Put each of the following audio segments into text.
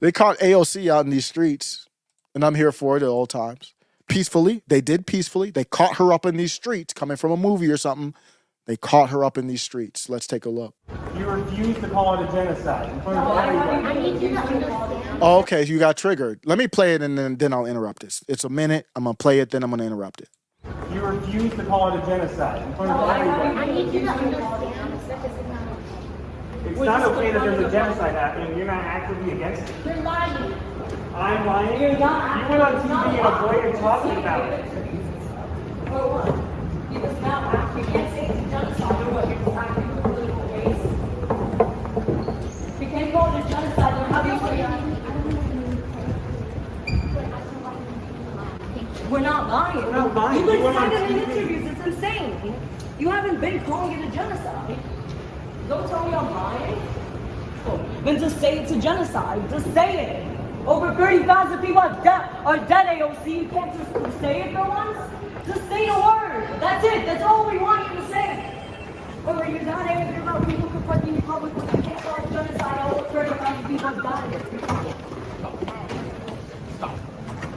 They caught AOC out in these streets, and I'm here for it at all times. Peacefully. They did peacefully. They caught her up in these streets, coming from a movie or something. They caught her up in these streets. Let's take a look. You refuse to call it a genocide in front of everyone. I need you to understand. Oh, okay, you got triggered. Let me play it, and then I'll interrupt this. It's a minute. I'm going to play it, then I'm going to interrupt it. You refuse to call it a genocide in front of everyone. I need you to understand. It's not okay that there's a genocide happening and you're not actively against it. You're lying. I'm lying. You're not. You went on TV and avoided talking about it. For what? Because now you can't say it's a genocide or what? You're attacking the political race. You can't call it a genocide or how do you say that? We're not lying. We're not lying. You've been You went on saying it in TV. interviews. It's insane. You haven't been calling it a genocide. Don't tell me I'm lying. Then just say it's a genocide. Just say it. Over 30,000 people are dead, AOC. You can't just say it for once. Just say the word. That's it. That's all we want you to say. Or you're not angry about people confronting the public when you can't call it genocide. Over 30,000 people have died. Stop.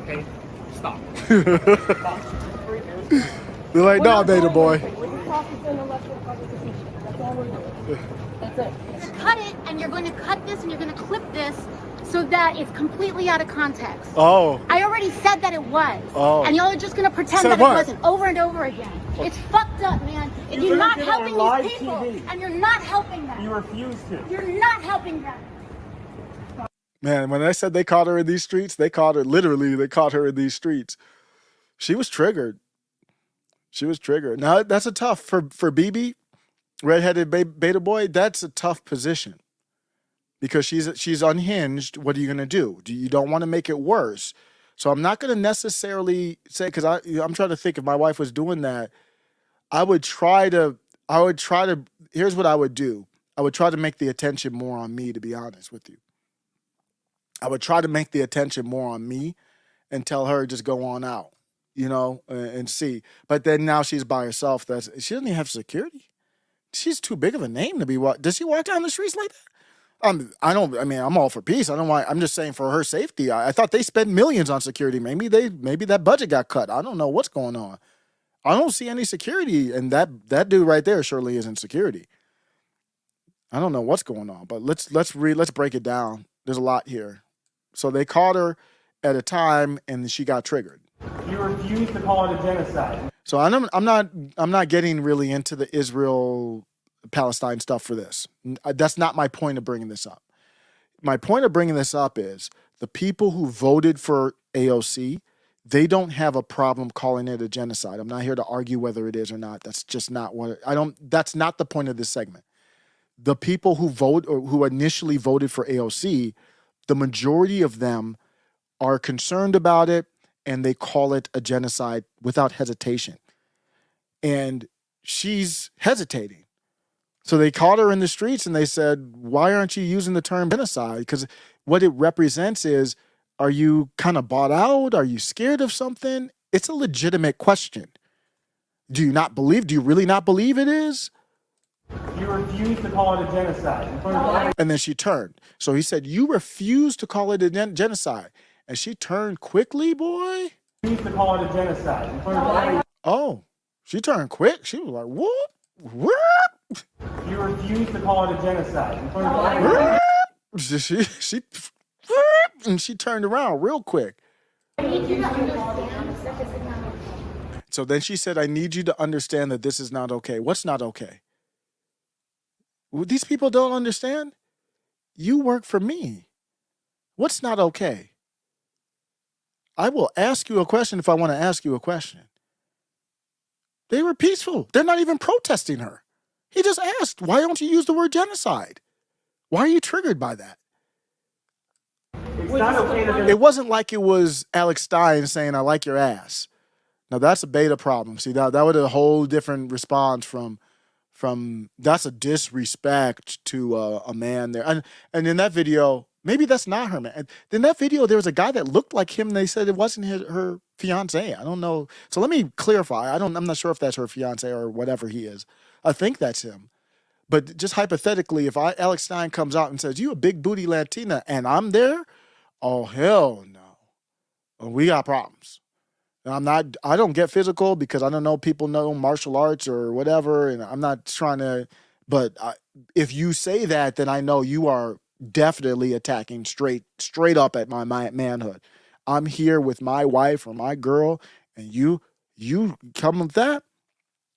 Okay? Stop. They're like, no, beta boy. We're talking to an electoral participation. That's all we're doing. That's it. You're gonna cut it, and you're going to cut this, and you're going to clip this, so that it's completely out of context. Oh. I already said that it was. Oh. And y'all are just going to pretend Said that what? it wasn't over and over again. It's fucked up, man. And you're not did it on helping live these people. TV. And you're not helping them. You refuse to. You're not helping them. Man, when I said they caught her in these streets, they caught her, literally, they caught her in these streets. She was triggered. She was triggered. Now, that's a tough, for BB, redheaded beta boy, that's a tough position. Because she's unhinged. What are you going to do? You don't want to make it worse. So I'm not going to necessarily say, because I'm trying to think, if my wife was doing that, I would try to, here's what I would do. I would try to make the attention more on me, to be honest with you. I would try to make the attention more on me and tell her just go on out, and see. But then now she's by herself. She doesn't even have security. She's too big of a name to be. Does she walk down the streets like that? I'm all for peace. I'm just saying for her safety. I thought they spent millions on security. Maybe that budget got cut. I don't know what's going on. I don't see any security, and that dude right there surely isn't security. I don't know what's going on, but let's break it down. There's a lot here. So they caught her at a time, and she got triggered. You refuse to call it a genocide. So I'm not getting really into the Israel-Palestine stuff for this. That's not my point of bringing this up. My point of bringing this up is the people who voted for AOC, they don't have a problem calling it a genocide. I'm not here to argue whether it is or not. That's just not that's not the point of this segment. The people who initially voted for AOC, the majority of them are concerned about it, and they call it a genocide without hesitation. And she's hesitating. So they caught her in the streets and they said, why aren't you using the term genocide? Because what it represents is, are you kind of bought out? Are you scared of something? It's a legitimate question. Do you really not believe it is? You refuse to call it a genocide in front of everyone. And then she turned. So he said, you refuse to call it a genocide. And she turned quickly, boy. You refuse to call it a genocide in front of everyone. Oh, she turned quick. She was like, whoop, whoop. You refuse to call it a genocide in front of everyone. She turned around real quick. I need you to understand. So then she said, I need you to understand that this is not okay. What's not okay? These people don't understand. You work for me. What's not okay? I will ask you a question if I want to ask you a question. They were peaceful. They're not even protesting her. He just asked, why don't you use the word genocide? Why are you triggered by that? It's not okay that It wasn't like it was Alex Stein saying, I like your ass. Now, that's a beta problem. See, that would a whole different response from that's a disrespect to a man there. And in that video, maybe that's not her, man. In that video, there was a guy that looked like him, and they said it wasn't her fiance. I don't know. So let me clarify. I'm not sure if that's her fiance or whatever he is. I think that's him. But just hypothetically, if Alex Stein comes out and says, you a big booty Latina, and I'm there, Oh, hell no. We got problems. I don't get physical because I don't know people know martial arts or whatever. And I'm not trying to, but if you say that, then I know you are definitely attacking straight up at my manhood. I'm here with my wife or my girl and you come with that,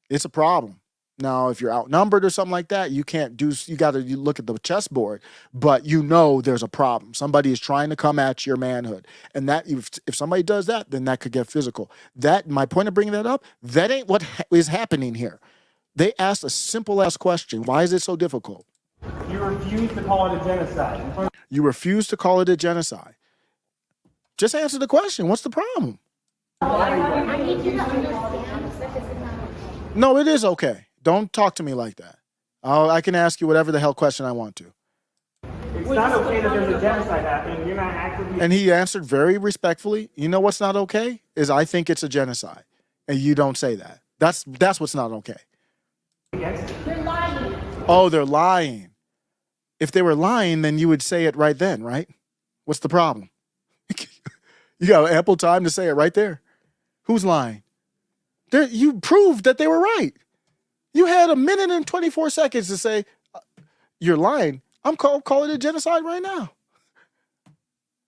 it's a problem. Now, if you're outnumbered or something like that, you can't do, you got to look at the chessboard, but you know there's a problem. Somebody is trying to come at your manhood. And that if somebody does that, then that could get physical. That, my point of bringing that up, that ain't what is happening here. They asked a simple ass question. Why is it so difficult? You refuse to call it a genocide. You refuse to call it a genocide. Just answer the question. What's the problem? I need you to understand that this is not. No, it is okay. Don't talk to me like that. I can ask you whatever the hell question I want to. It's not okay that there's a genocide happening. You're not actively. And he answered very respectfully. You know what's not okay? Is I think it's a genocide. And you don't say that. That's what's not okay. They're lying. Oh, they're lying. If they were lying, then you would say it right then, right? What's the problem? You got ample time to say it right there. Who's lying? You proved that they were right. You had 1 minute and 24 seconds to say, you're lying. I'm calling it genocide right now.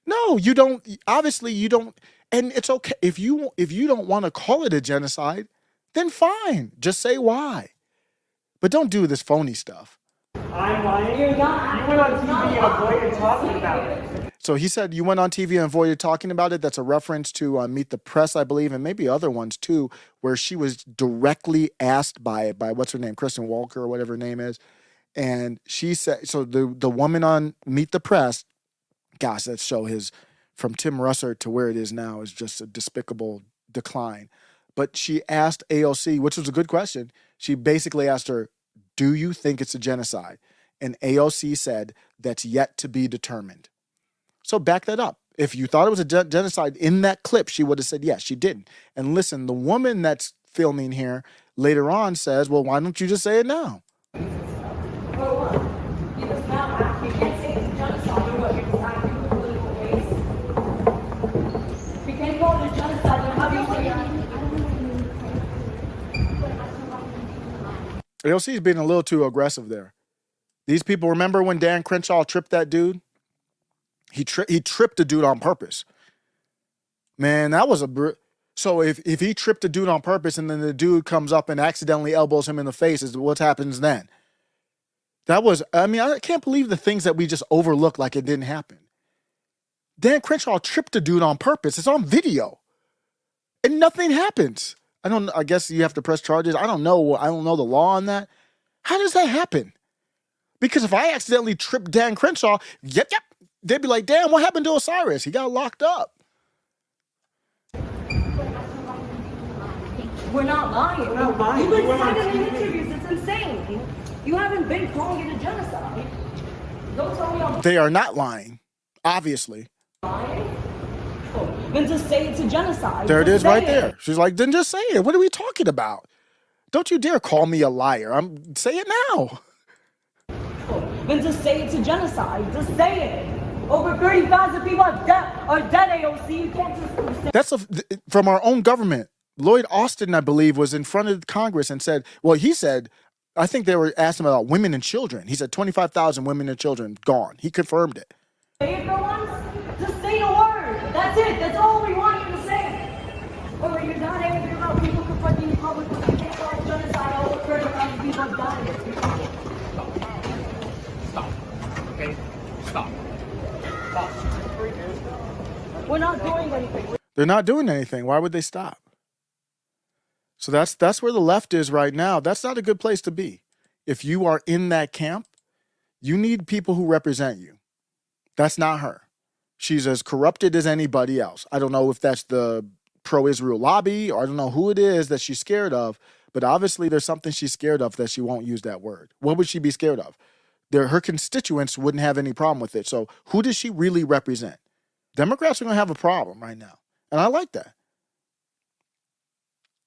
No, you don't. Obviously, you don't. And it's okay. If you don't want to call it a genocide, then fine. Just say why. But don't do this phony stuff. I'm lying. You went on TV and avoided talking about it. So he said you went on TV and avoided talking about it. That's a reference to Meet the Press, I believe, and maybe other ones too, where she was directly asked by what's her name, Kristen Walker or whatever her name is. And she said, so the woman on Meet the Press, gosh, that show from Tim Russert to where it is now is just a despicable decline. But she asked AOC, which was a good question. She basically asked her, do you think it's a genocide? And AOC said, that's yet to be determined. So back that up. If you thought it was a genocide in that clip, she would have said, yes, she didn't. And listen, the woman that's filming here later on says, well, why don't you just say it now? AOC's being a little too aggressive there. These people, remember when Dan Crenshaw tripped that dude? He tripped a dude on purpose. Man, that was so if he tripped a dude on purpose and then the dude comes up and accidentally elbows him in the face, is what happens then? I can't believe the things that we just overlook like it didn't happen. Dan Crenshaw tripped a dude on purpose. It's on video. And nothing happens. I guess you have to press charges. I don't know the law on that. How does that happen? Because if I accidentally trip Dan Crenshaw, yep, they'd be like, damn, what happened to Osiris? He got locked up. We're not lying. We're not lying. You've been We're not saying it in lying. interviews. It's insane. You haven't been calling it a genocide. Don't tell me I'm They are not lying, obviously. lying. Then just say it's a genocide. There it Just is say right it. there. She's like, then just say it. What are we talking about? Don't you dare call me a liar. Say it now. Then just say it's a genocide. Just say it. Over 30,000 people are dead, AOC. You can't just say From our own government. Lloyd Austin, I believe, was in front of Congress and said, well, he said, I think they were asking about women and children. He said 25,000 women and children gone. He confirmed it. Say it for once. Just say the word. That's it. That's all we want you to say. Or you're not angry about people confronting you publicly. You can't call it genocide. Over 30,000 people have died. Stop. Okay? Stop. We're not doing anything. They're not doing anything. Why would they stop? So that's where the left is right now. That's not a good place to be. If you are in that camp, you need people who represent you. That's not her. She's as corrupted as anybody else. I don't know if that's the pro-Israel lobby, or I don't know who it is that she's scared of, but obviously there's something she's scared of that she won't use that word. What would she be scared of? Her constituents wouldn't have any problem with it. So who does she really represent? Democrats are going to have a problem right now. And I like that.